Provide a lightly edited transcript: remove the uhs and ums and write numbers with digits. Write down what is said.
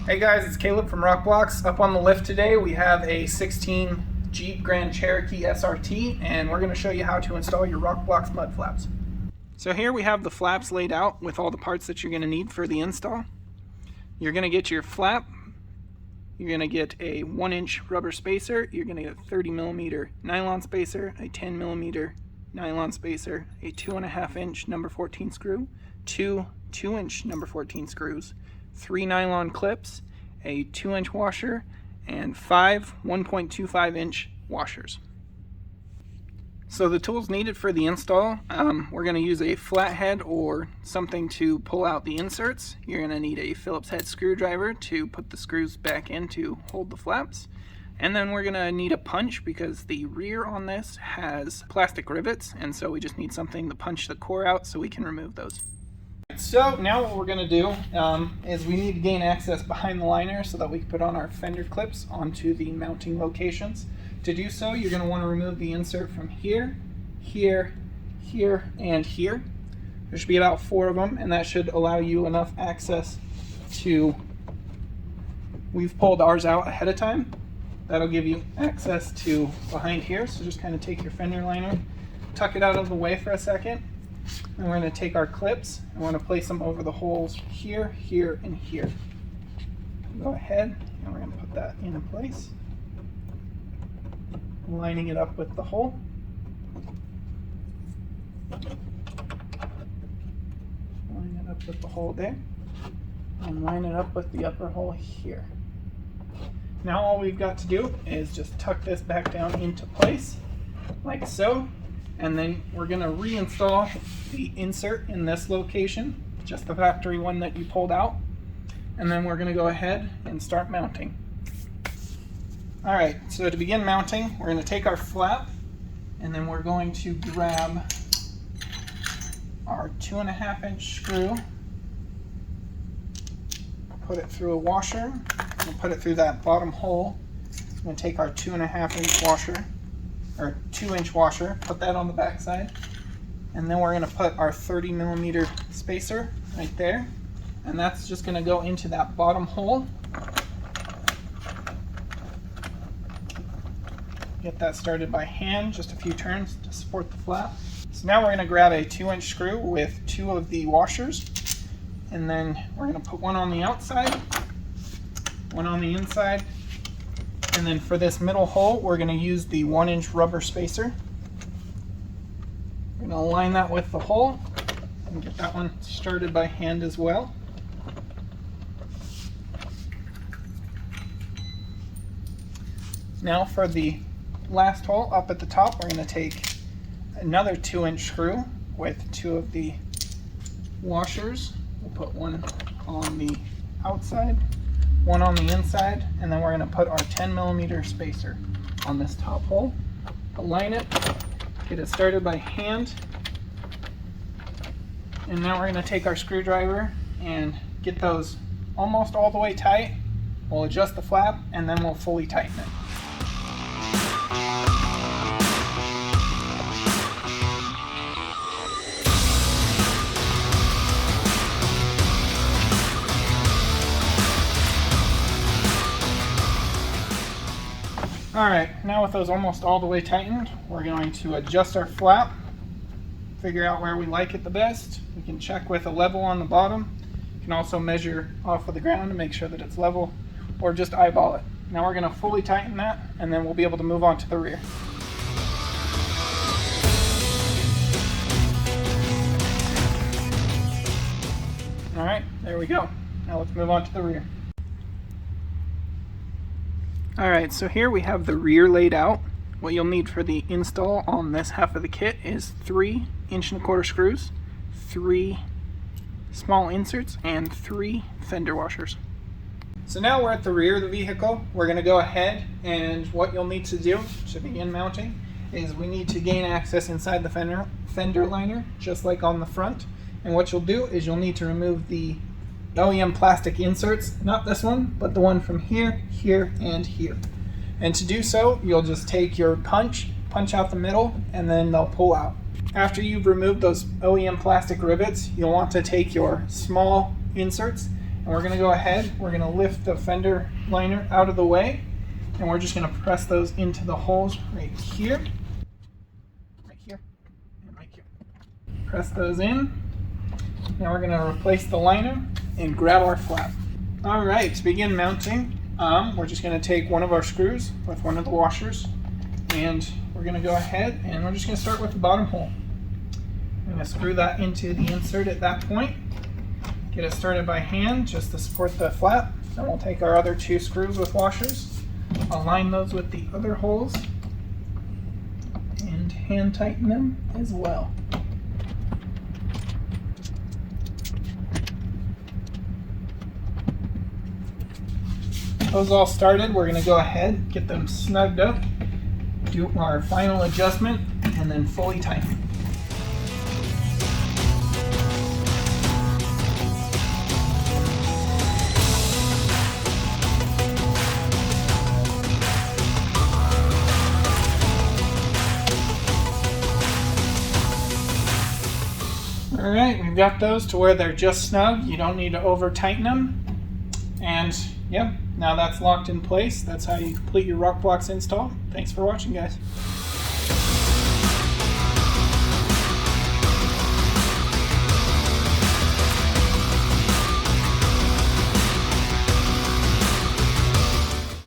Hey guys, it's Caleb from Rokblokz. Up on the lift today we have a 16 Jeep Grand Cherokee SRT, and we're going to show you how to install your Rokblokz mud flaps. So here we have the flaps laid out with all the parts that you're going to need for the install. You're going to get your flap, you're going to get a 1-inch rubber spacer, you're going to get a 30mm nylon spacer, a 10mm nylon spacer, a 2.5-inch number 14 screw, two 2-inch number 14 screws, 3 nylon clips, a 2-inch washer, and 5 1.25-inch washers. So the tools needed for the install, we're going to use a flathead or something to pull out the inserts. You're going to need a Phillips head screwdriver to put the screws back in to hold the flaps. And then we're going to need a punch because the rear on this has plastic rivets, and so we just need something to punch the core out so we can remove those. So now what we're going to do is we need to gain access behind the liner so that we can put on our fender clips onto the mounting locations. To do so, you're going to want to remove the insert from here, here, here, and here. There should be about 4 of them, and that should allow you enough access to... We've pulled ours out ahead of time. That'll give you access to behind here, so just kind of take your fender liner, tuck it out of the way for a second. And we're going to take our clips and we're going to place them over the holes here, here, and here. Go ahead and we're going to put that in place, lining it up with the hole. Line it up with the hole there, and line it up with the upper hole here. Now all we've got to do is just tuck this back down into place, like so. And then we're going to reinstall the insert in this location, just the factory one that you pulled out. And then we're going to go ahead and start mounting. Alright, so to begin mounting, we're going to take our flap, and then we're going to grab our 2.5-inch screw, put it through a washer, and put it through that bottom hole. I'm going to take our 2.5-inch washer, or 2-inch washer, put that on the back side, and then we're going to put our 30mm spacer right there, and that's just going to go into that bottom hole. Get that started by hand, just a few turns to support the flap. So now we're going to grab a 2-inch screw with 2 of the washers, and then we're going to put one on the outside, one on the inside. And then for this middle hole, we're going to use the 1-inch rubber spacer. We're going to align that with the hole and get that one started by hand as well. Now for the last hole up at the top, we're going to take another 2-inch screw with 2 of the washers. We'll put one on the outside, one on the inside, and then we're going to put our 10mm spacer on this top hole. Align it, get it started by hand, and now we're going to take our screwdriver and get those almost all the way tight. We'll adjust the flap and then we'll fully tighten it. Alright, now with those almost all the way tightened, we're going to adjust our flap, figure out where we like it the best. We can check with a level on the bottom. You can also measure off of the ground to make sure that it's level, or just eyeball it. Now we're going to fully tighten that, and then we'll be able to move on to the rear. Alright, there we go. Now let's move on to the rear. Alright, so here we have the rear laid out. What you'll need for the install on this half of the kit is 3 1.25-inch screws, 3 small inserts, and 3 fender washers. So now we're at the rear of the vehicle. We're going to go ahead, and what you'll need to do to begin mounting is we need to gain access inside the fender liner, just like on the front. And what you'll do is you'll need to remove the OEM plastic inserts, not this one, but the one from here, here, and here. And to do so, you'll just take your punch out the middle, and then they'll pull out. After you've removed those OEM plastic rivets, you'll want to take your small inserts And we're going to go ahead, we're going to lift the fender liner out of the way, and we're just going to press those into the holes right here, and right here. Press those in. Now we're going to replace the liner and grab our flap. Alright, to begin mounting, we're just going to take one of our screws with one of the washers, and we're going to go ahead and we're just going to start with the bottom hole. I'm going to screw that into the insert at that point. Get it started by hand just to support the flap. Then we'll take our other two screws with washers, align those with the other holes, and hand tighten them as well. Those all started, we're going to go ahead, get them snugged up, do our final adjustment, and then fully tighten. Alright, we've got those to where they're just snug. You don't need to over tighten them. And yep, now that's locked in place. That's how you complete your Rokblokz install. Thanks for watching, guys.